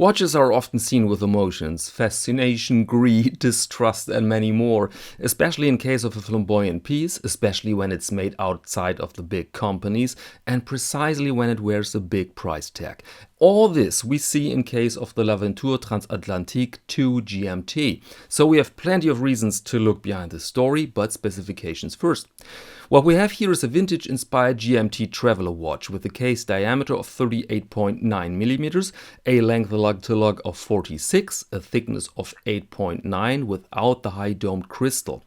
Watches are often seen with emotions, fascination, greed, distrust and many more, especially in case of a flamboyant piece, especially when it's made outside of the big companies and precisely when it wears a big price tag. All this we see in case of the Laventure Transatlantique II GMT. So we have plenty of reasons to look behind the story, but specifications first. What we have here is a vintage-inspired GMT traveler watch with a case diameter of 38.9 mm, a length lug-to-lug of 46, a thickness of 8.9 without the high domed crystal.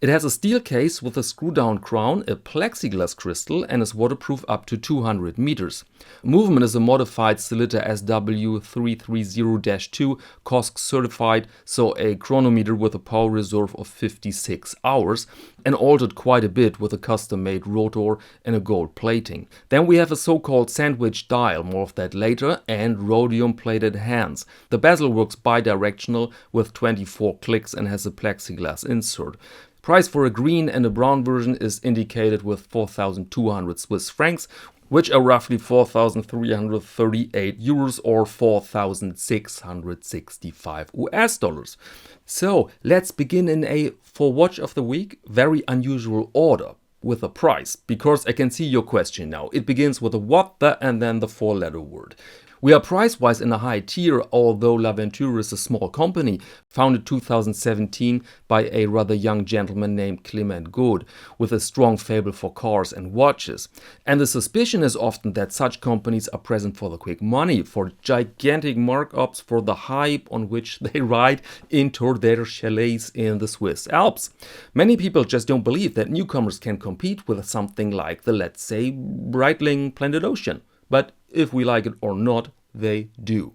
It has a steel case with a screw-down crown, a plexiglass crystal, and is waterproof up to 200 meters. Movement is a modified Sellita SW330-2 COSC certified, so a chronometer with a power reserve of 56 hours, and altered quite a bit with a custom-made rotor and a gold plating. Then we have a so-called sandwich dial, more of that later, and rhodium-plated hands. The bezel works bidirectional with 24 clicks and has a plexiglass insert. Price for a green and a brown version is indicated with 4,200 Swiss francs, which are roughly 4,338 euros or 4,665 US dollars. So let's begin in a, for watch of the week, very unusual order with a price, because I can see your question now. It begins with a what the and then the four-letter word. We are price-wise in a high tier, although Laventure is a small company, founded 2017 by a rather young gentleman named Clement Good, with a strong fable for cars and watches. And the suspicion is often that such companies are present for the quick money, for gigantic markups, for the hype on which they ride into their chalets in the Swiss Alps. Many people just don't believe that newcomers can compete with something like the, let's say, Breitling Splendid Ocean. But if we like it or not, they do.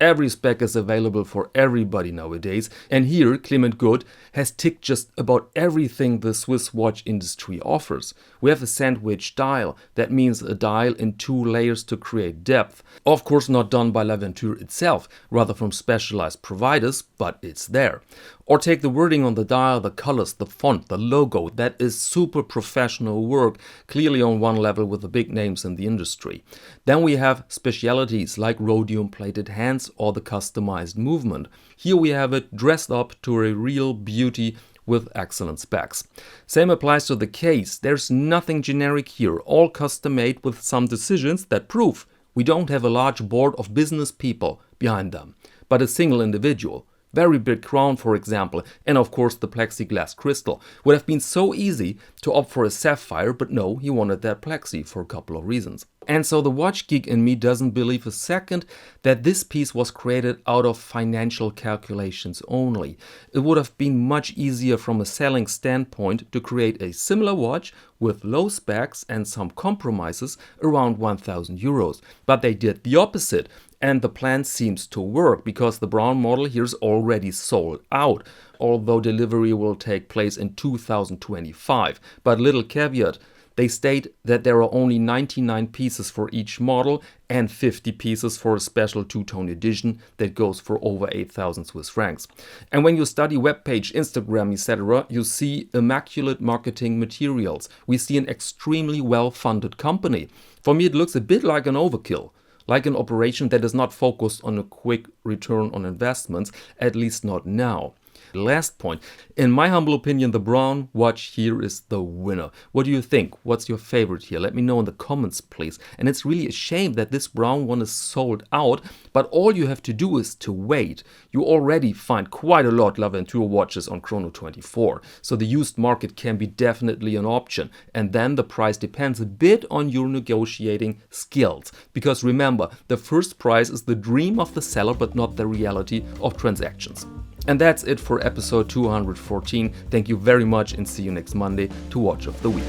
Every spec is available for everybody nowadays, and here Clement Good has ticked just about everything the Swiss watch industry offers. We have a sandwich dial, that means a dial in 2 layers to create depth. Of course not done by Laventure itself, rather from specialized providers, but it's there. Or take the wording on the dial, the colors, the font, the logo, that is super professional work, clearly on one level with the big names in the industry. Then we have specialities like rhodium plated hands or the customized movement. Here we have it dressed up to a real beauty with excellent specs. Same applies to the case. There's nothing generic here, all custom made with some decisions that prove we don't have a large board of business people behind them, but a single individual. Very big crown, for example, and of course the plexiglass crystal. Would have been so easy to opt for a sapphire, but no, he wanted that plexi for a couple of reasons. And so the watch geek in me doesn't believe a second that this piece was created out of financial calculations only. It would have been much easier from a selling standpoint to create a similar watch with low specs and some compromises around 1,000 euros. But they did the opposite. And the plan seems to work, because the brown model here is already sold out, although delivery will take place in 2025. But little caveat, they state that there are only 99 pieces for each model and 50 pieces for a special two-tone edition that goes for over 8,000 Swiss francs. And when you study webpage, Instagram, etc., you see immaculate marketing materials. We see an extremely well-funded company. For me, it looks a bit like an overkill. Like an operation that is not focused on a quick return on investments, at least not now. Last point, in my humble opinion, the brown watch here is the winner. What do you think? What's your favorite here? Let me know in the comments, please. And it's really a shame that this brown one is sold out, but all you have to do is to wait. You already find quite a lot Laventure watches on Chrono24, so the used market can be definitely an option. And then the price depends a bit on your negotiating skills. Because remember, the first price is the dream of the seller, but not the reality of transactions. And that's it for episode 214. Thank you very much and see you next Monday to Watch of the Week.